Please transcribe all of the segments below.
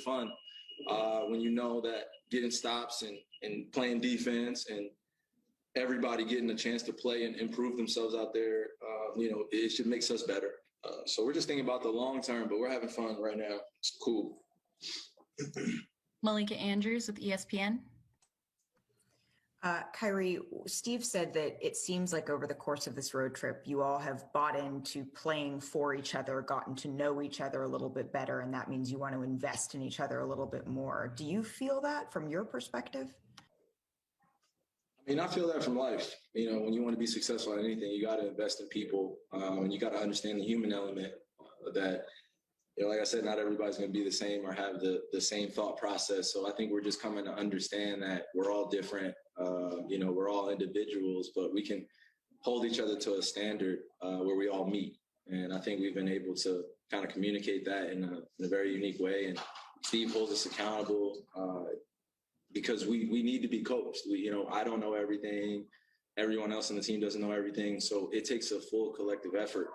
fun when you know that getting stops and playing defense and everybody getting a chance to play and improve themselves out there, it should make us better. So we're just thinking about the long term, but we're having fun right now. It's cool. Malika Andrews with ESPN. Kyrie, Steve said that it seems like over the course of this road trip, you all have bought into playing for each other, gotten to know each other a little bit better, and that means you want to invest in each other a little bit more. Do you feel that from your perspective? I feel that from life. When you want to be successful at anything, you got to invest in people, and you got to understand the human element that, like I said, not everybody's going to be the same or have the same thought process. So I think we're just coming to understand that we're all different. We're all individuals, but we can hold each other to a standard where we all meet. And I think we've been able to kind of communicate that in a very unique way. And Steve holds us accountable because we need to be coached. I don't know everything. Everyone else on the team doesn't know everything. So it takes a full collective effort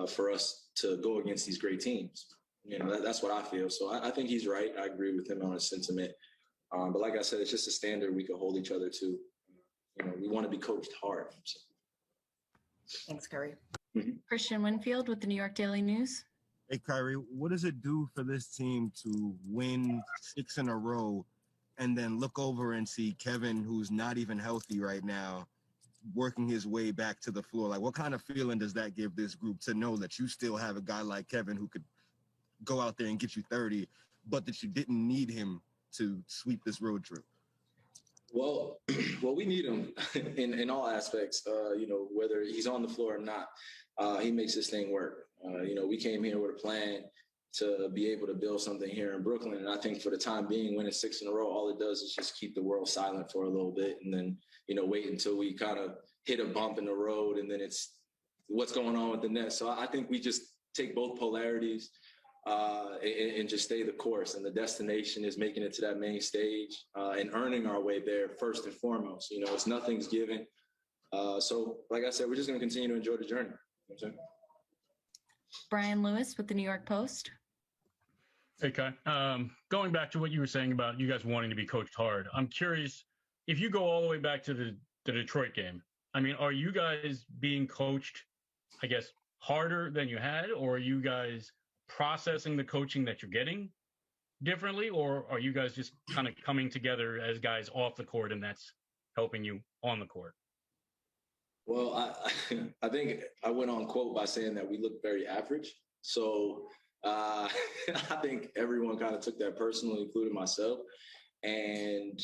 for us to go against these great teams. That's what I feel. So I think he's right. I agree with him on his sentiment. But like I said, it's just a standard we can hold each other to. We want to be coached hard. So. Thanks, Kyrie. Mm-hmm. Christian Winfield with the New York Daily News. Hey, Kyrie, what does it do for this team to win 6 in a row and then look over and see Kevin, who's not even healthy right now, working his way back to the floor? Like, what kind of feeling does that give this group to know that you still have a guy like Kevin who could go out there and get you 30, but that you didn't need him to sweep this road trip? Well, we need him in all aspects, whether he's on the floor or not. He makes this thing work. We came here with a plan to be able to build something here in Brooklyn. And I think for the time being, winning 6 in a row, all it does is just keep the world silent for a little bit and then, wait until we kind of hit a bump in the road and then it's what's going on with the Nets. So I think we just take both polarities and just stay the course. And the destination is making it to that main stage and earning our way there first and foremost. It's nothing's given. So like I said, we're just going to continue to enjoy the journey. Brian Lewis with the New York Post. Hey, Kai. Going back to what you were saying about you guys wanting to be coached hard, I'm curious, if you go all the way back to the Detroit game, are you guys being coached, I guess, harder than you had, or are you guys processing the coaching that you're getting differently, or are you guys just kind of coming together as guys off the court and that's helping you on the court? Well, I think I went on quote by saying that we look very average. So I think everyone kind of took that personally, including myself. And,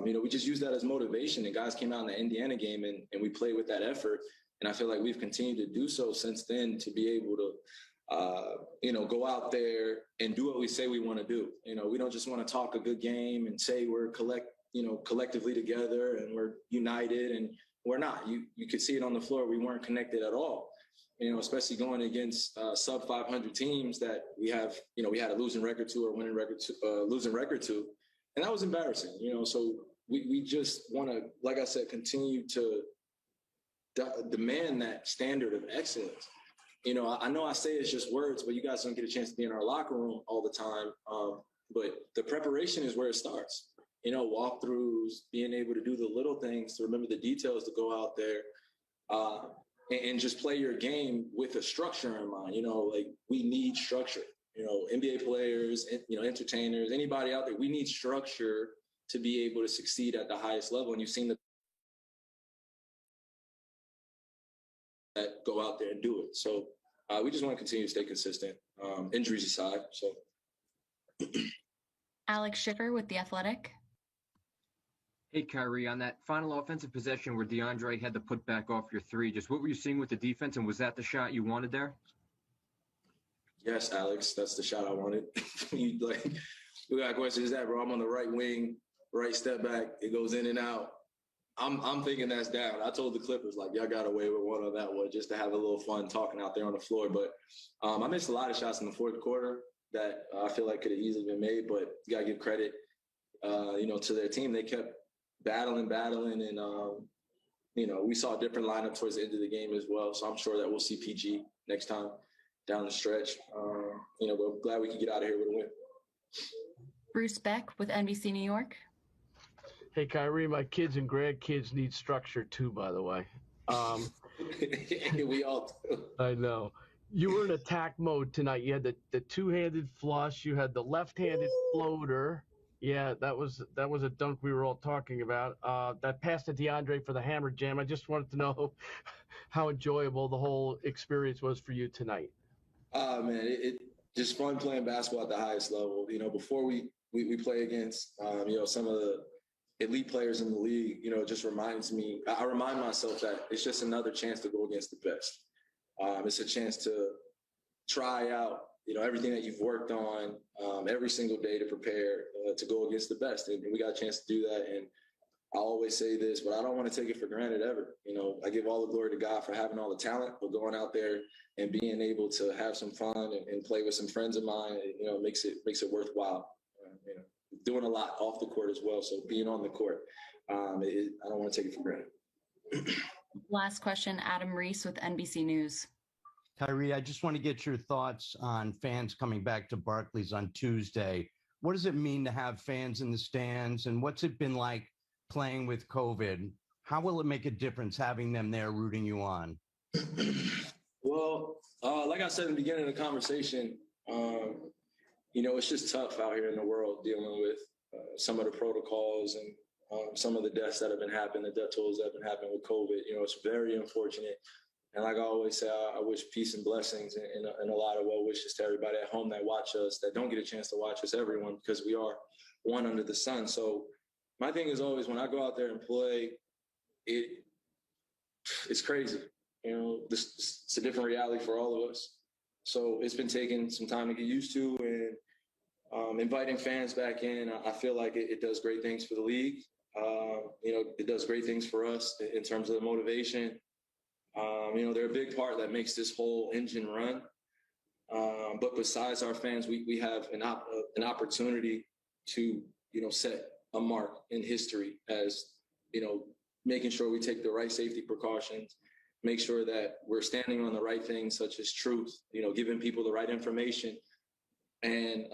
we just used that as motivation. And guys came out in the Indiana game and we played with that effort. And I feel like we've continued to do so since then to be able to, go out there and do what we say we want to do. We don't just want to talk a good game and say we're collectively together and we're united, and we're not. You could see it on the floor. We weren't connected at all. Especially going against sub 500 teams that we have, we had a losing record to or winning record to, losing record to. And that was embarrassing, so we just want to, like I said, continue to demand that standard of excellence. I know I say it's just words, but you guys don't get a chance to be in our locker room all the time. But the preparation is where it starts. Walkthroughs, being able to do the little things, to remember the details, to go out there and just play your game with a structure in mind. Like, we need structure. NBA players, entertainers, anybody out there, we need structure to be able to succeed at the highest level. And you've seen that go out there and do it. So we just want to continue to stay consistent, injuries aside. So Alex Schiffer with The Athletic. Hey, Kyrie, on that final offensive possession where DeAndre had to put back off your three, just what were you seeing with the defense, and was that the shot you wanted there? Yes, Alex, that's the shot I wanted. We got questions that, bro. I'm on the right wing, right step back. It goes in and out. I'm thinking that's down. I told the Clippers, y'all got away with one on that one just to have a little fun talking out there on the floor. But I missed a lot of shots in the fourth quarter that I feel like could have easily been made. But you got to give credit, to their team. They kept battling. And, we saw a different lineup towards the end of the game as well. So I'm sure that we'll see PG next time down the stretch. But I'm glad we could get out of here with a win. Bruce Beck with NBC New York. Hey, Kyrie, my kids and grandkids need structure too, by the way. We all do. I know. You were in attack mode tonight. You had the two-handed flush. You had the left-handed floater. Yeah, that was a dunk we were all talking about. That pass to DeAndre for the hammer jam. I just wanted to know how enjoyable the whole experience was for you tonight. Man, it just fun playing basketball at the highest level. Before we play against, some of the elite players in the league, it just reminds me, I remind myself that it's just another chance to go against the best. It's a chance to try out, everything that you've worked on every single day to prepare to go against the best. And we got a chance to do that. And I always say this, but I don't want to take it for granted ever. I give all the glory to God for having all the talent, but going out there and being able to have some fun and play with some friends of mine, makes it worthwhile. Doing a lot off the court as well. So being on the court, I don't want to take it for granted. Last question, Adam Reese with NBC News. Kyrie, I just want to get your thoughts on fans coming back to Barclays on Tuesday. What does it mean to have fans in the stands, and what's it been like playing with COVID? How will it make a difference having them there rooting you on? Well, like I said in the beginning of the conversation, it's just tough out here in the world dealing with some of the protocols and some of the deaths that have been happening, the death tolls that have been happening with COVID. It's very unfortunate. And like I always say, I wish peace and blessings and a lot of well wishes to everybody at home that watch us, that don't get a chance to watch us, everyone, because we are one under the sun. So my thing is always when I go out there and play, it's crazy. It's a different reality for all of us. So it's been taking some time to get used to, and inviting fans back in, I feel like it does great things for the league. It does great things for us in terms of the motivation. They're a big part that makes this whole engine run. But besides our fans, we have an opportunity to, set a mark in history as, making sure we take the right safety precautions, make sure that we're standing on the right things, such as truth, giving people the right information, and,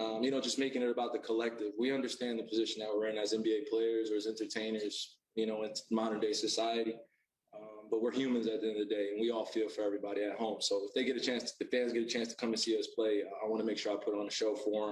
just making it about the collective. We understand the position that we're in as NBA players or as entertainers, in modern day society. But we're humans at the end of the day, and we all feel for everybody at home. So if the fans get a chance to come and see us play, I want to make sure I put on a show for them.